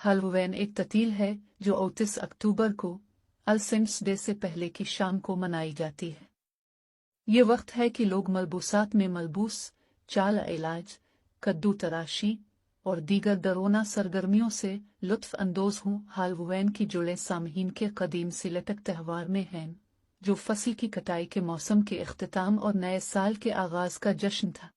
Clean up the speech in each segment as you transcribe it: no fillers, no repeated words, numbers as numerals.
Halloween एक तारीख है जो 29 अक्टूबर को अल सेंट्स डे से पहले की शाम को मनाई जाती है। ये वक्त है कि लोग मलबूसात में मलबूस, चाल इलाज, कद्दू तराशी और दीगर डरोना सरगर्मियों से लुत्फ अंदोज हों। हैलोवीन की जुड़े सामहीन के कदीम सिलेटक त्यौहार में हैं, जो फसल की कटाई के मौसम के इख्तिताम और नए साल के आगाज का जश्न था।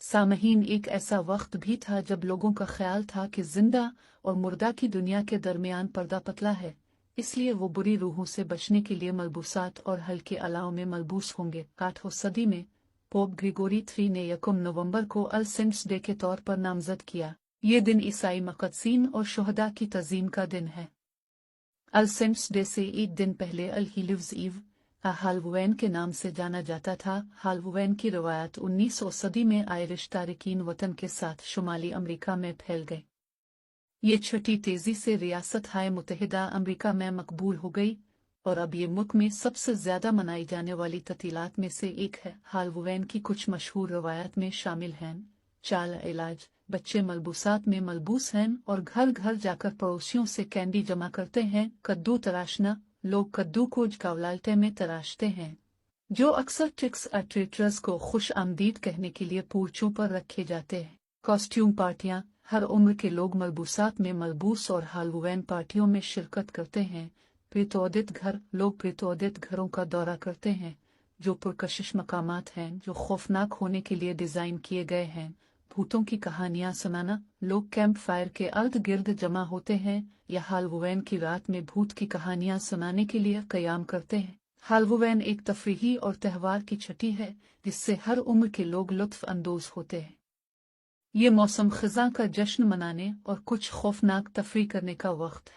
सामहीन एक ऐसा वक्त भी था जब लोगों का ख्याल था कि जिंदा और मुर्दा की दुनिया के दरमियान पर्दा पतला है, इसलिए वो बुरी रूहों से बचने के लिए मलबूसात और हल्के अलाव में मलबूस होंगे। 8वीं सदी में पोप ग्रिगोरी III ने 1 नवंबर को अल सेंट्स डे के तौर पर नामजद किया। ये दिन ईसाई मुक़द्दसीन और शुहदा की तज़ीम का दिन है। अल सेंट्स डे से एक दिन पहले अल हीलिव्स ईव हैलोवीन के नाम से जाना जाता था। हैलोवीन की रवायत 19वीं सदी में आयरिश तारकीन वतन के साथ शुमाली अमेरिका में फैल गई। ये छठी तेजी से रियासत हाय मुत्तहिदा अमेरिका में मकबूल हो गई और अब ये मुल्क में सबसे ज्यादा मनाई जाने वाली ततीलात में से एक है। हैलोवीन की कुछ मशहूर रवायत में शामिल हैं चाल इलाज, बच्चे मलबूसात में मलबूस हैं और घर घर जाकर पड़ोसियों से कैंडी जमा करते हैं। कद्दू तराशना, लोग कद्दू को जकावलाल्टे में तराशते हैं, जो अक्सर ट्रिक्स और ट्रीटर्स को खुश आमदीद कहने के लिए पूर्चों पर रखे जाते हैं। कॉस्ट्यूम पार्टियां, हर उम्र के लोग मलबूसात में मलबूस और हैलोवीन पार्टियों में शिरकत करते हैं। प्रेतोदित घर, लोग प्रेतोदित घरों का दौरा करते हैं, जो पुरकशिश मकामात हैं जो खौफनाक होने के लिए डिजाइन किए गए हैं। भूतों की कहानियां सुनाना, लोग कैंप फायर के अर्द गिर्द जमा होते हैं या हैलोवीन की रात में भूत की कहानियां सुनाने के लिए कयाम करते हैं। हैलोवीन एक तफरीही और त्यौहार की छठी है जिससे हर उम्र के लोग लुत्फ अंदोज होते हैं। ये मौसम खिज़ां का जश्न मनाने और कुछ खौफनाक तफरी करने का वक्त है।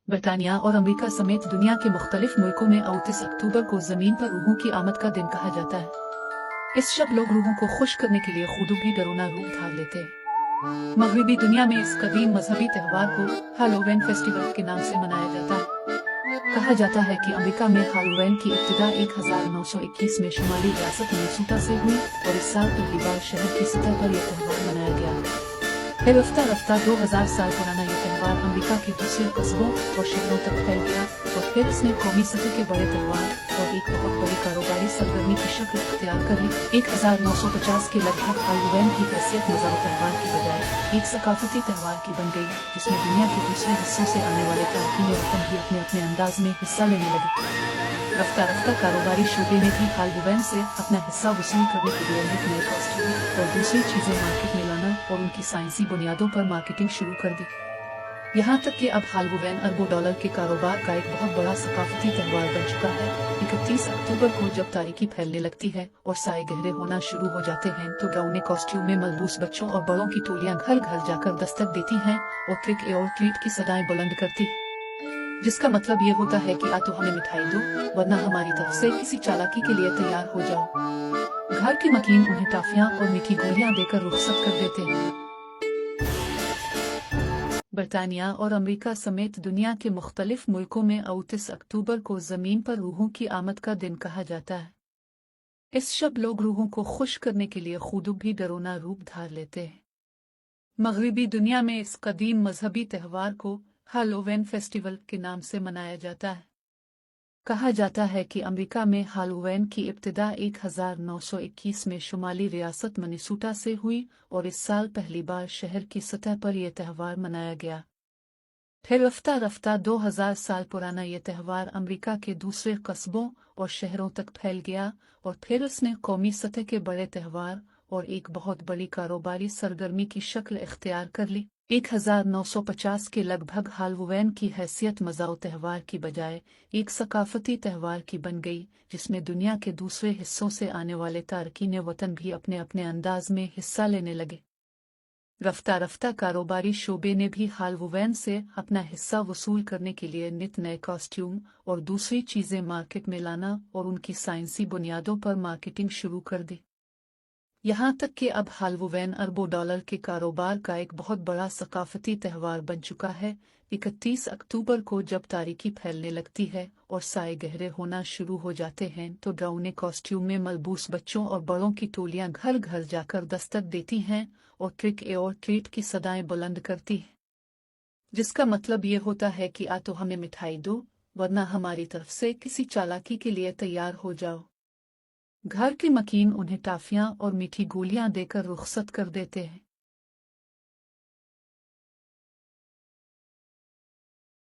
ब्रिटानिया और अमेरिका समेत दुनिया के मुख्तलिफ मुल्कों में 29 अक्टूबर को जमीन पर रूहों की आमद का दिन कहा जाता है। इस शब लोग रूहों को खुश करने के लिए खुद भी डरोना रूप धार लेते हैं। मगरिबी दुनिया में इस कदीम मजहबी त्यौहार को हैलोवीन फेस्टिवल के नाम से मनाया जाता है। कहा जाता है कि अमेरिका में हैलोवीन की इब्तिदा 1921 में शुमाली रियासत मिनेसोटा से हुई और इस साल पहली बार शहर की सतह पर यह त्यौहार मनाया गया। फिर रफ्ता रफ्ता 2000 साल पुराना यह त्यौहार अमेरिका के दूसरे कस्बों और शहरों तक फैल गया और फिर इसने कौमी सतह के बड़े त्यौहार और एक बहुत बड़ी कारोबारी सरगर्मी की शक्ल इख्तियार कर ली। 1950 के लगभग हैलोवीन की हैसियत मज़ार त्यौहार की बजाय एक सकाफती त्यौहार की बन गई, जिसमें दुनिया के दूसरे हिस्सों से आने वाले तारकीन वतन भी अपने अपने अंदाज में हिस्सा लेने लगे। रफ्ता रफ्ता कारोबारी शोबे ने भी हैलोवीन से अपना हिस्सा वसूल करने के लिए नए कॉस्ट्यूम और दूसरी चीजें मार्केट में लाना और उनकी साइंसी बुनियादों पर मार्केटिंग शुरू कर दी। यहाँ तक कि अब हैलोवीन अरबों डॉलर के कारोबार का एक बहुत बड़ा सकाफती त्यौहार बन चुका है। 31 अक्टूबर को जब तारीकी फैलने लगती है और साए गहरे होना शुरू हो जाते हैं तो गौने कॉस्ट्यूम में मलबूस बच्चों और बड़ों की टोलियां घर घर जाकर दस्तक देती हैं और ट्रिक और ट्रीट की सदाएं बुलंद करती हैं, जिसका मतलब ये होता है कि या तो हमें मिठाई दो वरना हमारी तरफ से किसी चालाकी के लिए तैयार हो जाओ। घर के मकीन उन्हें टाफियां और मीठी गोलियां देकर रुखसत कर देते हैं। ब्रिटानिया और अमेरिका समेत दुनिया के मुख्तलिफ मुल्कों में 29 अक्टूबर को जमीन पर रूहों की आमद का दिन कहा जाता है। इस शब लोग रूहों को खुश करने के लिए खुद भी डरोना रूप धार लेते हैं। मगरिबी दुनिया में इस कदीम मजहबी त्यौहार को हैलोवीन फेस्टिवल के नाम से मनाया जाता है। कहा जाता है कि अमेरिका में हैलोवीन की इब्तिदा 1921 में शुमाली रियासत मिनेसोटा से हुई और इस साल पहली बार शहर की सतह पर यह त्यौहार मनाया गया। फिर रफ्ता रफ्ता 2000 साल पुराना यह त्यौहार अमेरिका के दूसरे कस्बों और शहरों तक फैल गया और फिर उसने कौमी सतह के बड़े त्यौहार और एक बहुत बड़ी कारोबारी सरगर्मी की शक्ल इख्तियार कर ली। 1950 के लगभग हैलोवीन की हैसियत मज़ार त्यौहार की बजाय एक सकाफती त्यौहार की बन गई, जिसमें दुनिया के दूसरे हिस्सों से आने वाले तारकीन वतन भी अपने अपने अंदाज में हिस्सा लेने लगे। रफ्ता रफ्ता कारोबारी शोबे ने भी हैलोवीन से अपना हिस्सा वसूल करने के लिए नित नए कॉस्ट्यूम और दूसरी चीजें मार्केट में लाना और उनकी साइंसी बुनियादों पर मार्केटिंग शुरू कर दी। यहाँ तक कि अब हैलोवीन अरबों डॉलर के कारोबार का एक बहुत बड़ा सकाफती त्यौहार बन चुका है। 31 अक्टूबर को जब तारीकी फैलने लगती है और साए गहरे होना शुरू हो जाते हैं तो डरावने कॉस्ट्यूम में मलबूस बच्चों और बड़ों की टोलियां घर घर जाकर दस्तक देती हैं और ट्रिक और ट्रीट की सदाएं बुलंद करती हैं, जिसका मतलब ये होता है कि आ तो हमें मिठाई दो, वरना हमारी तरफ से किसी चालाकी के लिए तैयार हो जाओ। घर के मकीन उन्हें टाफियां और मीठी गोलियां देकर रुखसत कर देते हैं।